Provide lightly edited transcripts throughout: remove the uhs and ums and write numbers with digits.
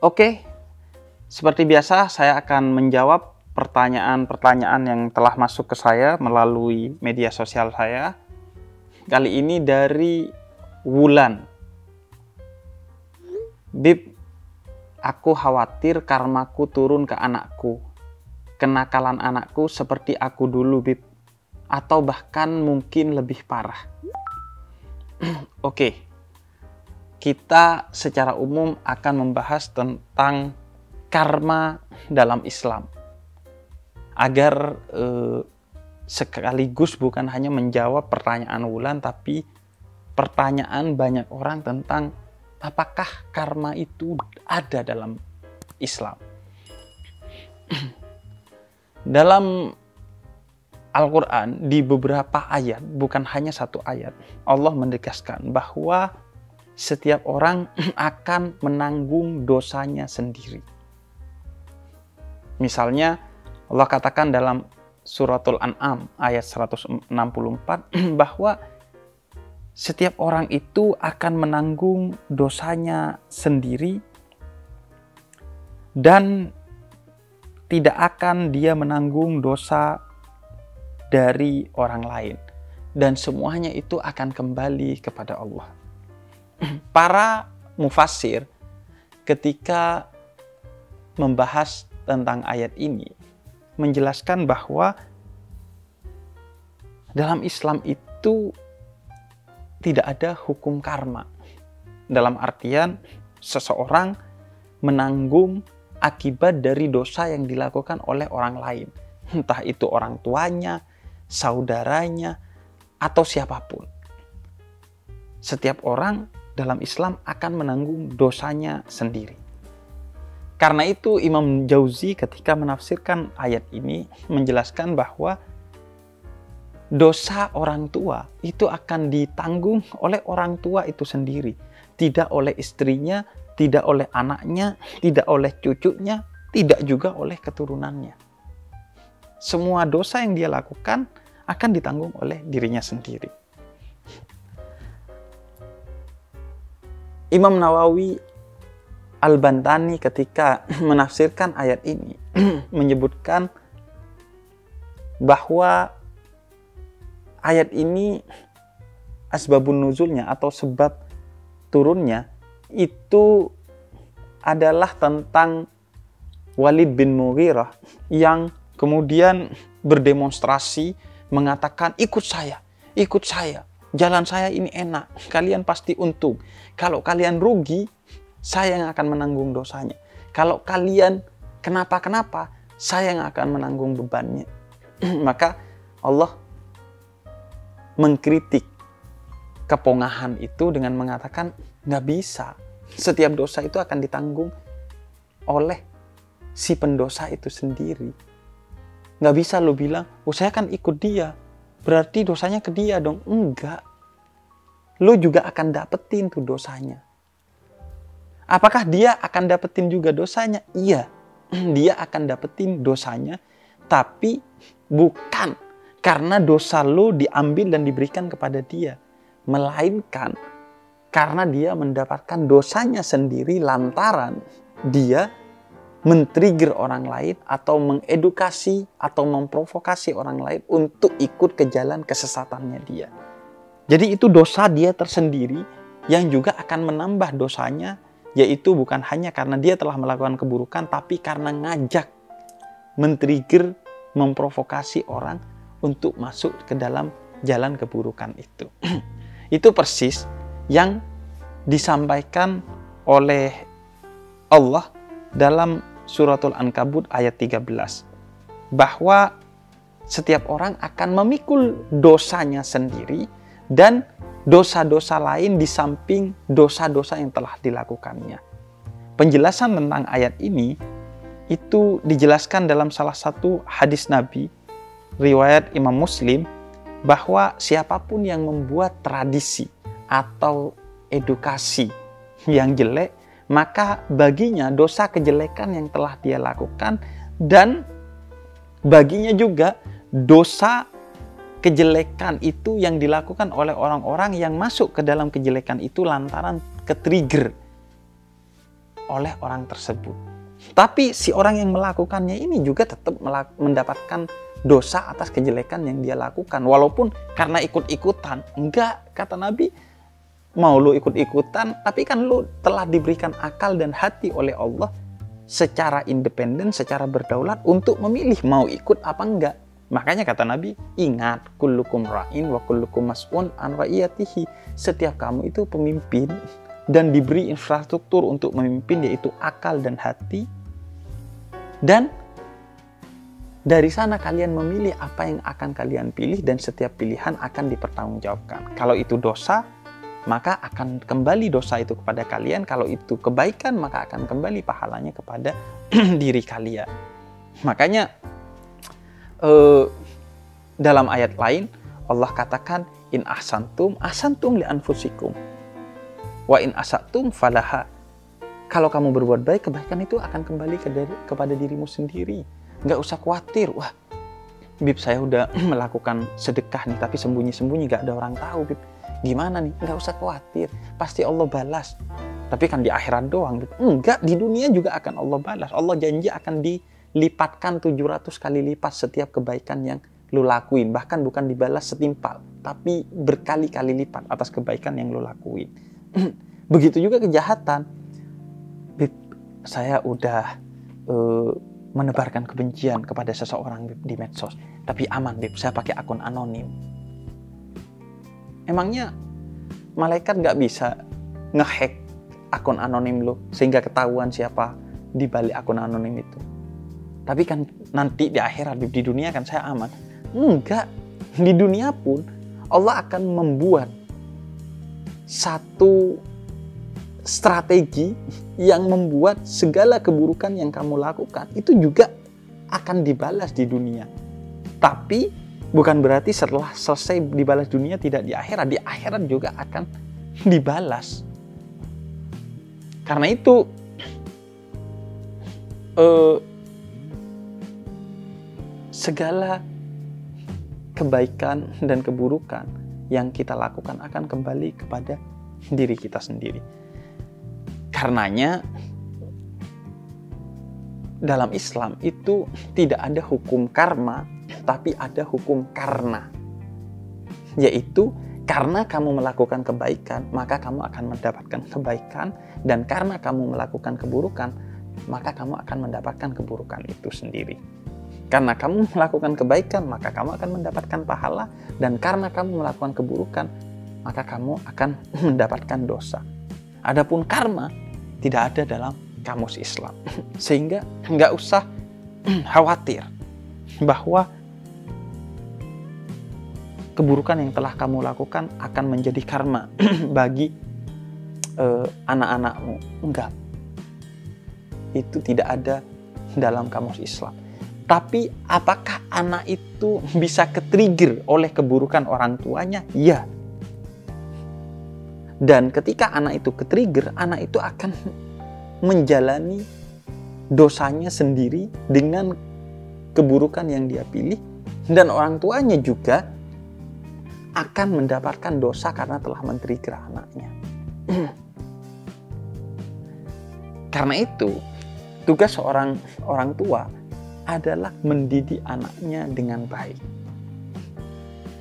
Oke, seperti biasa saya akan menjawab pertanyaan-pertanyaan yang telah masuk ke saya melalui media sosial saya. Kali ini dari Wulan. Bib, aku khawatir karmaku turun ke anakku. Kenakalan anakku seperti aku dulu, Bib. Atau bahkan mungkin lebih parah. Oke. Kita secara umum akan membahas tentang karma dalam Islam. Agar sekaligus bukan hanya menjawab pertanyaan Wulan, tapi pertanyaan banyak orang tentang apakah karma itu ada dalam Islam. Dalam Al-Quran, di beberapa ayat, bukan hanya satu ayat, Allah menegaskan bahwa setiap orang akan menanggung dosanya sendiri. Misalnya, Allah katakan dalam Suratul An'am ayat 164 bahwa setiap orang itu akan menanggung dosanya sendiri dan tidak akan dia menanggung dosa dari orang lain. Dan semuanya itu akan kembali kepada Allah. Para mufassir ketika membahas tentang ayat ini menjelaskan bahwa dalam Islam itu tidak ada hukum karma. Dalam artian seseorang menanggung akibat dari dosa yang dilakukan oleh orang lain. Entah itu orang tuanya, saudaranya, atau siapapun. Setiap orang dalam Islam akan menanggung dosanya sendiri. Karena itu Imam Jauzi ketika menafsirkan ayat ini menjelaskan bahwa dosa orang tua itu akan ditanggung oleh orang tua itu sendiri. Tidak oleh istrinya, tidak oleh anaknya, tidak oleh cucunya, tidak juga oleh keturunannya. Semua dosa yang dia lakukan akan ditanggung oleh dirinya sendiri. Imam Nawawi Al-Bantani ketika menafsirkan ayat ini menyebutkan bahwa ayat ini asbabun nuzulnya atau sebab turunnya itu adalah tentang Walid bin Mughirah yang kemudian berdemonstrasi mengatakan ikut saya, jalan saya ini enak, kalian pasti untung. Kalau kalian rugi, saya yang akan menanggung dosanya. Kalau kalian kenapa-kenapa, saya yang akan menanggung bebannya. Maka Allah mengkritik kepongahan itu dengan mengatakan nggak bisa. Setiap dosa itu akan ditanggung oleh si pendosa itu sendiri. Nggak bisa lo bilang, oh saya kan ikut dia, berarti dosanya ke dia dong. Enggak. Lo juga akan dapetin tuh dosanya. Apakah dia akan dapetin juga dosanya? Iya, dia akan dapetin dosanya, tapi bukan karena dosa lo diambil dan diberikan kepada dia, melainkan karena dia mendapatkan dosanya sendiri lantaran dia men-trigger orang lain atau mengedukasi atau memprovokasi orang lain untuk ikut ke jalan kesesatannya dia. Jadi itu dosa dia tersendiri yang juga akan menambah dosanya, yaitu bukan hanya karena dia telah melakukan keburukan, tapi karena ngajak, men-trigger, memprovokasi orang untuk masuk ke dalam jalan keburukan itu. Itu persis yang disampaikan oleh Allah dalam Suratul Ankabut ayat 13. Bahwa setiap orang akan memikul dosanya sendiri dan dosa-dosa lain di samping dosa-dosa yang telah dilakukannya. Penjelasan tentang ayat ini itu dijelaskan dalam salah satu hadis Nabi, riwayat Imam Muslim, bahwa siapapun yang membuat tradisi atau edukasi yang jelek, maka baginya dosa kejelekan yang telah dia lakukan dan baginya juga dosa kejelekan itu yang dilakukan oleh orang-orang yang masuk ke dalam kejelekan itu lantaran ke-trigger oleh orang tersebut. Tapi si orang yang melakukannya ini juga tetap mendapatkan dosa atas kejelekan yang dia lakukan. Walaupun karena ikut-ikutan. Enggak, kata Nabi, mau lu ikut-ikutan, tapi kan lu telah diberikan akal dan hati oleh Allah secara independen, secara berdaulat untuk memilih mau ikut apa enggak. Makanya kata Nabi, ingat, kullukum ra'in wa kullukum mas'un an ra'iyatihi. Setiap kamu itu pemimpin dan diberi infrastruktur untuk memimpin, yaitu akal dan hati. Dan dari sana kalian memilih apa yang akan kalian pilih, dan setiap pilihan akan dipertanggungjawabkan. Kalau itu dosa, maka akan kembali dosa itu kepada kalian. Kalau itu kebaikan, maka akan kembali pahalanya kepada diri kalian. Makanya dalam ayat lain Allah katakan, in ahsantum li anfusikum wa in asatum falaha. Kalau kamu berbuat baik, kebaikan itu akan kembali kepada dirimu sendiri. Nggak usah khawatir, wah Bib, saya udah melakukan sedekah nih, tapi sembunyi-sembunyi gak ada orang tahu, Bib. Gimana nih? Nggak usah khawatir, pasti Allah balas. Tapi kan di akhirat doang, Bib. Enggak, di dunia juga akan Allah balas. Allah janji akan dilipatkan 700 kali lipat setiap kebaikan yang lu lakuin. Bahkan bukan dibalas setimpal, tapi berkali-kali lipat atas kebaikan yang lu lakuin. Begitu juga kejahatan. Bib, saya udah menebarkan kebencian kepada seseorang, Bib, di medsos. Tapi aman, Bib, saya pakai akun anonim. Emangnya malaikat nggak bisa ngehack akun anonim lo sehingga ketahuan siapa di balik akun anonim itu? Tapi kan nanti di akhirat, di dunia kan saya aman. Enggak, di dunia pun Allah akan membuat satu strategi yang membuat segala keburukan yang kamu lakukan itu juga akan dibalas di dunia. Tapi bukan berarti setelah selesai dibalas dunia tidak di akhirat juga akan dibalas. Karena itu segala kebaikan dan keburukan yang kita lakukan akan kembali kepada diri kita sendiri. Karenanya dalam Islam itu tidak ada hukum karma, tapi ada hukum karena. Yaitu karena kamu melakukan kebaikan, maka kamu akan mendapatkan kebaikan, dan karena kamu melakukan keburukan, maka kamu akan mendapatkan keburukan itu sendiri. Karena kamu melakukan kebaikan, maka kamu akan mendapatkan pahala, dan karena kamu melakukan keburukan, maka kamu akan mendapatkan dosa. Adapun karma tidak ada dalam kamus Islam. Sehingga nggak usah khawatir bahwa keburukan yang telah kamu lakukan akan menjadi karma bagi anak-anakmu. Enggak. Itu tidak ada dalam kamus Islam. Tapi apakah anak itu bisa ke-trigger oleh keburukan orang tuanya? Ya. Dan ketika anak itu ke-trigger, anak itu akan menjalani dosanya sendiri dengan keburukan yang dia pilih, dan orang tuanya juga akan mendapatkan dosa karena telah men-trigger anaknya. Karena itu, tugas seorang orang tua adalah mendidik anaknya dengan baik.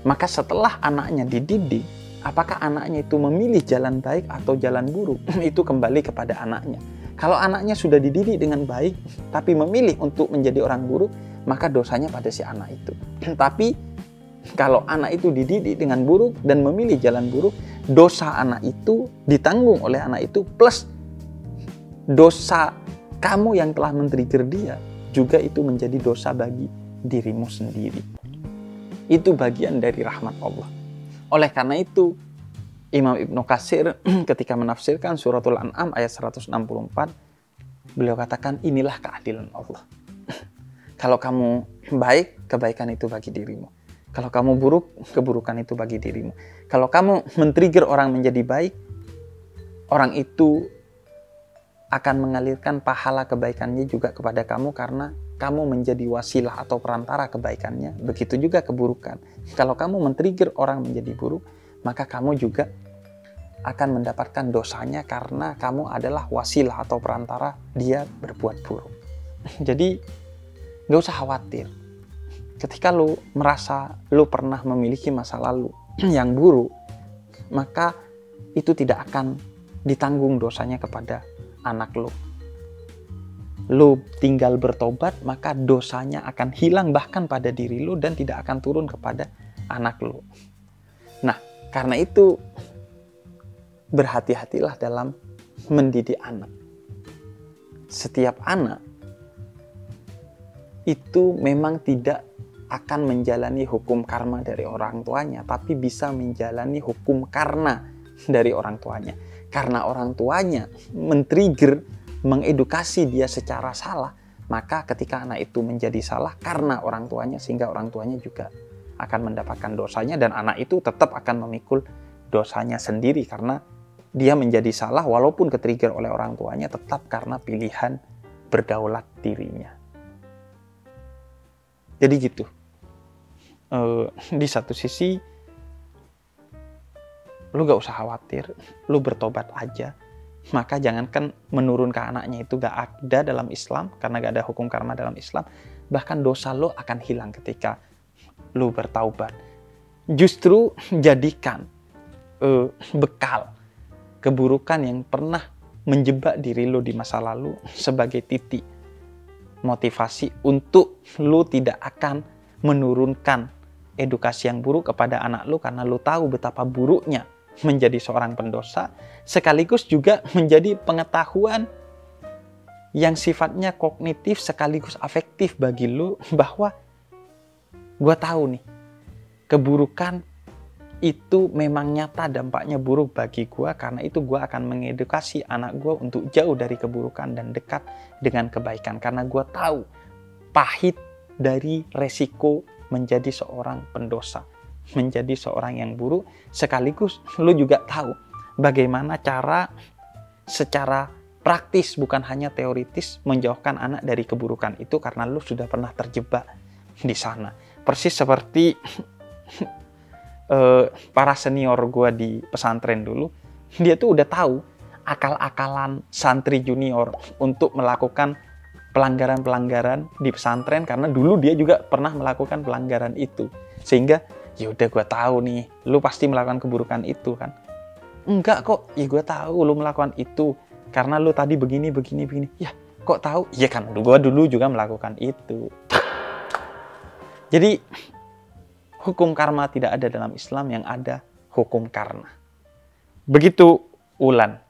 Maka setelah anaknya dididik, apakah anaknya itu memilih jalan baik atau jalan buruk, itu kembali kepada anaknya. Kalau anaknya sudah dididik dengan baik, tapi memilih untuk menjadi orang buruk, maka dosanya pada si anak itu. Tapi kalau anak itu dididik dengan buruk dan memilih jalan buruk, dosa anak itu ditanggung oleh anak itu, plus dosa kamu yang telah men-trigger dia, juga itu menjadi dosa bagi dirimu sendiri. Itu bagian dari rahmat Allah. Oleh karena itu, Imam Ibnu Katsir ketika menafsirkan suratul An'am ayat 164, beliau katakan, inilah keadilan Allah. Kalau kamu baik, kebaikan itu bagi dirimu. Kalau kamu buruk, keburukan itu bagi dirimu. Kalau kamu men-trigger orang menjadi baik, orang itu akan mengalirkan pahala kebaikannya juga kepada kamu karena kamu menjadi wasilah atau perantara kebaikannya. Begitu juga keburukan. Kalau kamu men-trigger orang menjadi buruk, maka kamu juga akan mendapatkan dosanya karena kamu adalah wasilah atau perantara dia berbuat buruk. Jadi gak usah khawatir. Ketika lu merasa lu pernah memiliki masa lalu yang buruk, maka itu tidak akan ditanggung dosanya kepada anak lu. Lu tinggal bertobat, maka dosanya akan hilang bahkan pada diri lu dan tidak akan turun kepada anak lu. Nah, karena itu berhati-hatilah dalam mendidik anak. Setiap anak itu memang tidak akan menjalani hukum karma dari orang tuanya, tapi bisa menjalani hukum karna dari orang tuanya. Karena orang tuanya men-trigger, mengedukasi dia secara salah, maka ketika anak itu menjadi salah karena orang tuanya, sehingga orang tuanya juga akan mendapatkan dosanya, dan anak itu tetap akan memikul dosanya sendiri karena dia menjadi salah walaupun ke-trigger oleh orang tuanya, tetap karena pilihan berdaulat dirinya. Jadi gitu. Di satu sisi lu gak usah khawatir, lu bertobat aja. Maka jangankan menurun ke anaknya itu gak ada dalam Islam, karena gak ada hukum karma dalam Islam. Bahkan dosa lu akan hilang ketika lu bertaubat. Justru jadikan bekal keburukan yang pernah menjebak diri lu di masa lalu sebagai titik motivasi untuk lu tidak akan menurunkan edukasi yang buruk kepada anak lu, karena lu tahu betapa buruknya menjadi seorang pendosa, sekaligus juga menjadi pengetahuan yang sifatnya kognitif sekaligus afektif bagi lu, bahwa gua tahu nih, keburukan itu memang nyata dampaknya buruk bagi gua, karena itu gua akan mengedukasi anak gua untuk jauh dari keburukan dan dekat dengan kebaikan, karena gua tahu pahit dari resiko menjadi seorang pendosa, menjadi seorang yang buruk. Sekaligus lu juga tahu bagaimana cara secara praktis, bukan hanya teoritis, menjauhkan anak dari keburukan itu, karena lu sudah pernah terjebak di sana. Persis seperti para senior gue di pesantren dulu, dia tuh udah tahu akal-akalan santri junior untuk melakukan pelanggaran-pelanggaran di pesantren, karena dulu dia juga pernah melakukan pelanggaran itu. Sehingga ya udah gue tahu nih, lu pasti melakukan keburukan itu kan. Enggak kok, ya gue tahu lu melakukan itu karena lu tadi begini. Ya kok tahu? Iya kan, gue dulu juga melakukan itu. Jadi hukum karma tidak ada dalam Islam, yang ada hukum karna. Begitu Ulan.